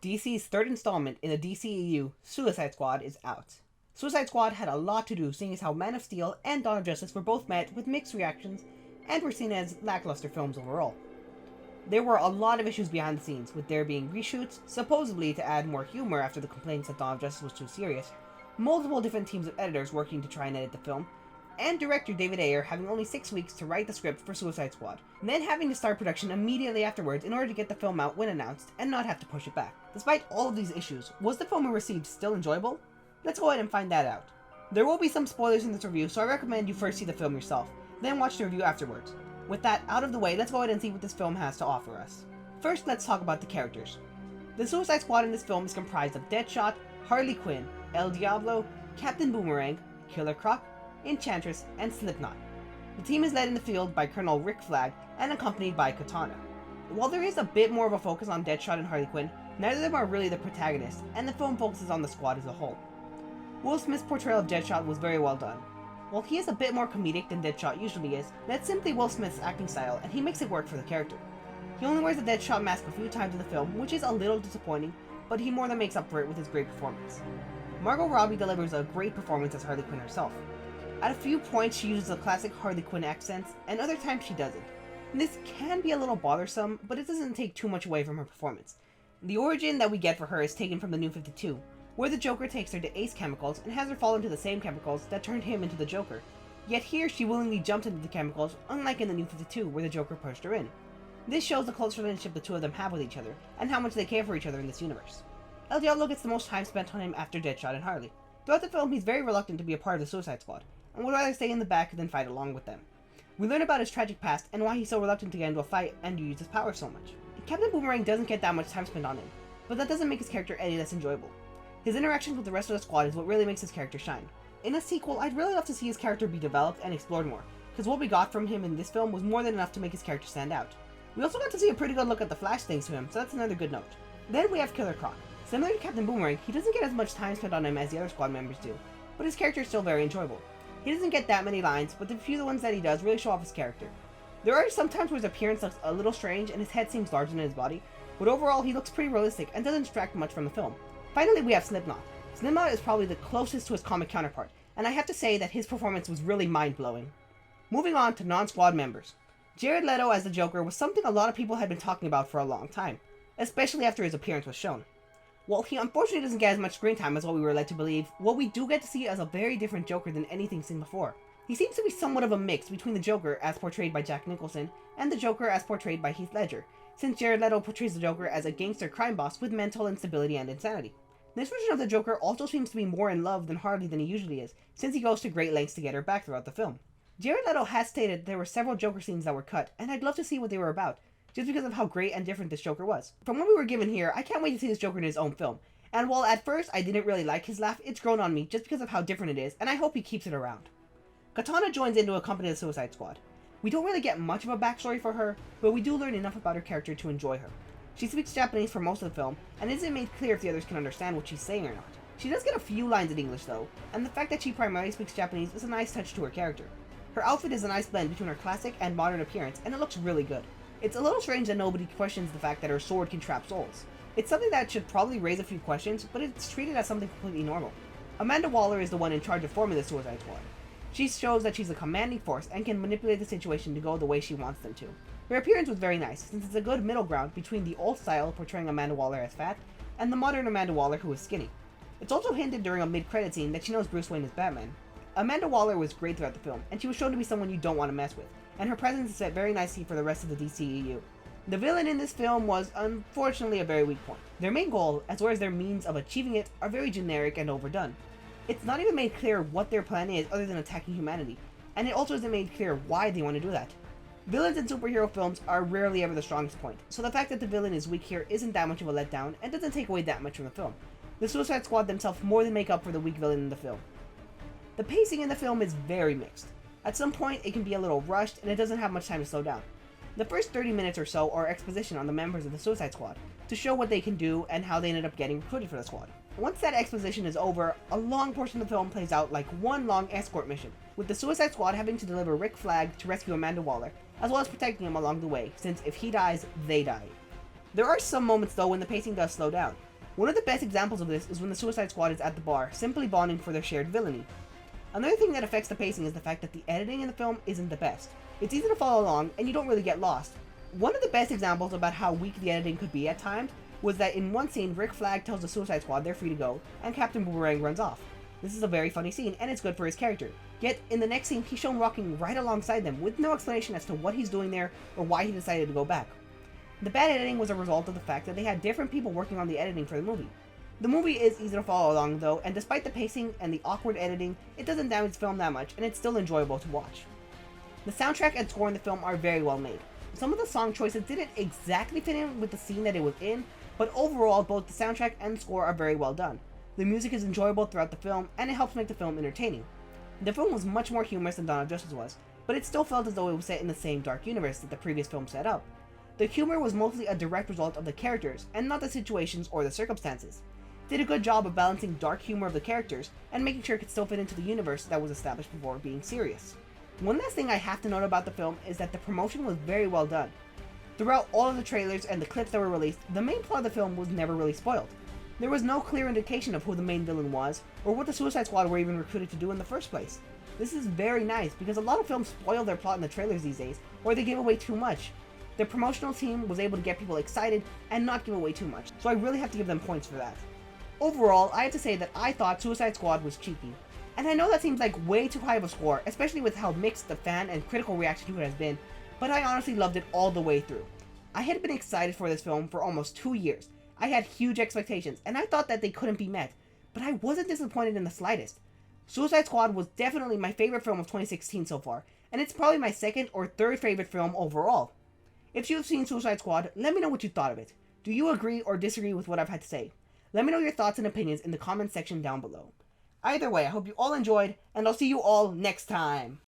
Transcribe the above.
DC's third installment in the DCEU, Suicide Squad, is out. Suicide Squad had a lot to do, seeing as how Man of Steel and Dawn of Justice were both met with mixed reactions and were seen as lackluster films overall. There were a lot of issues behind the scenes, with there being reshoots, supposedly to add more humor after the complaints that Dawn of Justice was too serious, multiple different teams of editors working to try and edit the film, and director David Ayer having only 6 weeks to write the script for Suicide Squad, and then having to start production immediately afterwards in order to get the film out when announced and not have to push it back. Despite all of these issues, was the film we received still enjoyable? Let's go ahead and find that out. There will be some spoilers in this review, so I recommend you first see the film yourself, then watch the review afterwards. With that out of the way, let's go ahead and see what this film has to offer us. First, let's talk about the characters. The Suicide Squad in this film is comprised of Deadshot, Harley Quinn, El Diablo, Captain Boomerang, Killer Croc, Enchantress, and Slipknot. The team is led in the field by Colonel Rick Flag and accompanied by Katana. While there is a bit more of a focus on Deadshot and Harley Quinn, neither of them are really the protagonists, and the film focuses on the squad as a whole. Will Smith's portrayal of Deadshot was very well done. While he is a bit more comedic than Deadshot usually is, that's simply Will Smith's acting style, and he makes it work for the character. He only wears the Deadshot mask a few times in the film, which is a little disappointing, but he more than makes up for it with his great performance. Margot Robbie delivers a great performance as Harley Quinn herself. At a few points she uses the classic Harley Quinn accents, and other times she doesn't. And this can be a little bothersome, but it doesn't take too much away from her performance. The origin that we get for her is taken from the New 52, where the Joker takes her to Ace Chemicals and has her fall into the same chemicals that turned him into the Joker. Yet here she willingly jumped into the chemicals, unlike in the New 52 where the Joker pushed her in. This shows the close relationship the two of them have with each other, and how much they care for each other in this universe. El Diablo gets the most time spent on him after Deadshot and Harley. Throughout the film, he's very reluctant to be a part of the Suicide Squad, and would rather stay in the back than fight along with them. We learn about his tragic past and why he's so reluctant to get into a fight and use his power so much. Captain Boomerang doesn't get that much time spent on him, but that doesn't make his character any less enjoyable. His interactions with the rest of the squad is what really makes his character shine. In a sequel, I'd really love to see his character be developed and explored more, because what we got from him in this film was more than enough to make his character stand out. We also got to see a pretty good look at the Flash thanks to him, so that's another good note. Then we have Killer Croc. Similar to Captain Boomerang, he doesn't get as much time spent on him as the other squad members do, but his character is still very enjoyable. He doesn't get that many lines, but the few ones that he does really show off his character. There are some times where his appearance looks a little strange and his head seems larger than his body, but overall he looks pretty realistic and doesn't distract much from the film. Finally, we have Slipknot. Slipknot is probably the closest to his comic counterpart, and I have to say that his performance was really mind-blowing. Moving on to non-squad members. Jared Leto as the Joker was something a lot of people had been talking about for a long time, especially after his appearance was shown. While he unfortunately doesn't get as much screen time as what we were led to believe, what we do get to see is a very different Joker than anything seen before. He seems to be somewhat of a mix between the Joker as portrayed by Jack Nicholson and the Joker as portrayed by Heath Ledger, since Jared Leto portrays the Joker as a gangster crime boss with mental instability and insanity. This version of the Joker also seems to be more in love than Harley than he usually is, since he goes to great lengths to get her back throughout the film. Jared Leto has stated there were several Joker scenes that were cut, and I'd love to see what they were about, just because of how great and different this Joker was. From what we were given here, I can't wait to see this Joker in his own film, and while at first I didn't really like his laugh, it's grown on me just because of how different it is, and I hope he keeps it around. Katana joins in to accompany the Suicide Squad. We don't really get much of a backstory for her, but we do learn enough about her character to enjoy her. She speaks Japanese for most of the film, and it isn't made clear if the others can understand what she's saying or not. She does get a few lines in English though, and the fact that she primarily speaks Japanese is a nice touch to her character. Her outfit is a nice blend between her classic and modern appearance, and it looks really good. It's a little strange that nobody questions the fact that her sword can trap souls. It's something that should probably raise a few questions, but it's treated as something completely normal. Amanda Waller is the one in charge of forming the Suicide Squad. She shows that she's a commanding force and can manipulate the situation to go the way she wants them to. Her appearance was very nice, since it's a good middle ground between the old style portraying Amanda Waller as fat, and the modern Amanda Waller who is skinny. It's also hinted during a mid-credit scene that she knows Bruce Wayne is Batman. Amanda Waller was great throughout the film, and she was shown to be someone you don't want to mess with, and her presence is set very nicely for the rest of the DCEU. The villain in this film was, unfortunately, a very weak point. Their main goal, as well as their means of achieving it, are very generic and overdone. It's not even made clear what their plan is other than attacking humanity, and it also isn't made clear why they want to do that. Villains in superhero films are rarely ever the strongest point, so the fact that the villain is weak here isn't that much of a letdown and doesn't take away that much from the film. The Suicide Squad themselves more than make up for the weak villain in the film. The pacing in the film is very mixed. At some point it can be a little rushed and it doesn't have much time to slow down. The first 30 minutes or so are exposition on the members of the Suicide Squad, to show what they can do and how they ended up getting recruited for the squad. Once that exposition is over, a long portion of the film plays out like one long escort mission, with the Suicide Squad having to deliver Rick Flag to rescue Amanda Waller, as well as protecting him along the way, since if he dies, they die. There are some moments though when the pacing does slow down. One of the best examples of this is when the Suicide Squad is at the bar, simply bonding for their shared villainy. Another thing that affects the pacing is the fact that the editing in the film isn't the best. It's easy to follow along, and you don't really get lost. One of the best examples about how weak the editing could be at times was that in one scene, Rick Flag tells the Suicide Squad they're free to go, and Captain Boomerang runs off. This is a very funny scene, and it's good for his character. Yet, in the next scene, he's shown walking right alongside them, with no explanation as to what he's doing there or why he decided to go back. The bad editing was a result of the fact that they had different people working on the editing for the movie. The movie is easy to follow along though, and despite the pacing and the awkward editing, it doesn't damage the film that much, and it's still enjoyable to watch. The soundtrack and score in the film are very well made. Some of the song choices didn't exactly fit in with the scene that it was in, but overall both the soundtrack and score are very well done. The music is enjoyable throughout the film, and it helps make the film entertaining. The film was much more humorous than Dawn of Justice was, but it still felt as though it was set in the same dark universe that the previous film set up. The humor was mostly a direct result of the characters, and not the situations or the circumstances. Did a good job of balancing dark humor of the characters, and making sure it could still fit into the universe that was established before being serious. One last thing I have to note about the film is that the promotion was very well done. Throughout all of the trailers and the clips that were released, the main plot of the film was never really spoiled. There was no clear indication of who the main villain was, or what the Suicide Squad were even recruited to do in the first place. This is very nice, because a lot of films spoil their plot in the trailers these days, or they give away too much. The promotional team was able to get people excited and not give away too much, so I really have to give them points for that. Overall, I have to say that I thought Suicide Squad was cheeky. And I know that seems like way too high of a score, especially with how mixed the fan and critical reaction to it has been, but I honestly loved it all the way through. I had been excited for this film for almost 2 years. I had huge expectations, and I thought that they couldn't be met, but I wasn't disappointed in the slightest. Suicide Squad was definitely my favorite film of 2016 so far, and it's probably my second or third favorite film overall. If you've seen Suicide Squad, let me know what you thought of it. Do you agree or disagree with what I've had to say? Let me know your thoughts and opinions in the comments section down below. Either way, I hope you all enjoyed, and I'll see you all next time.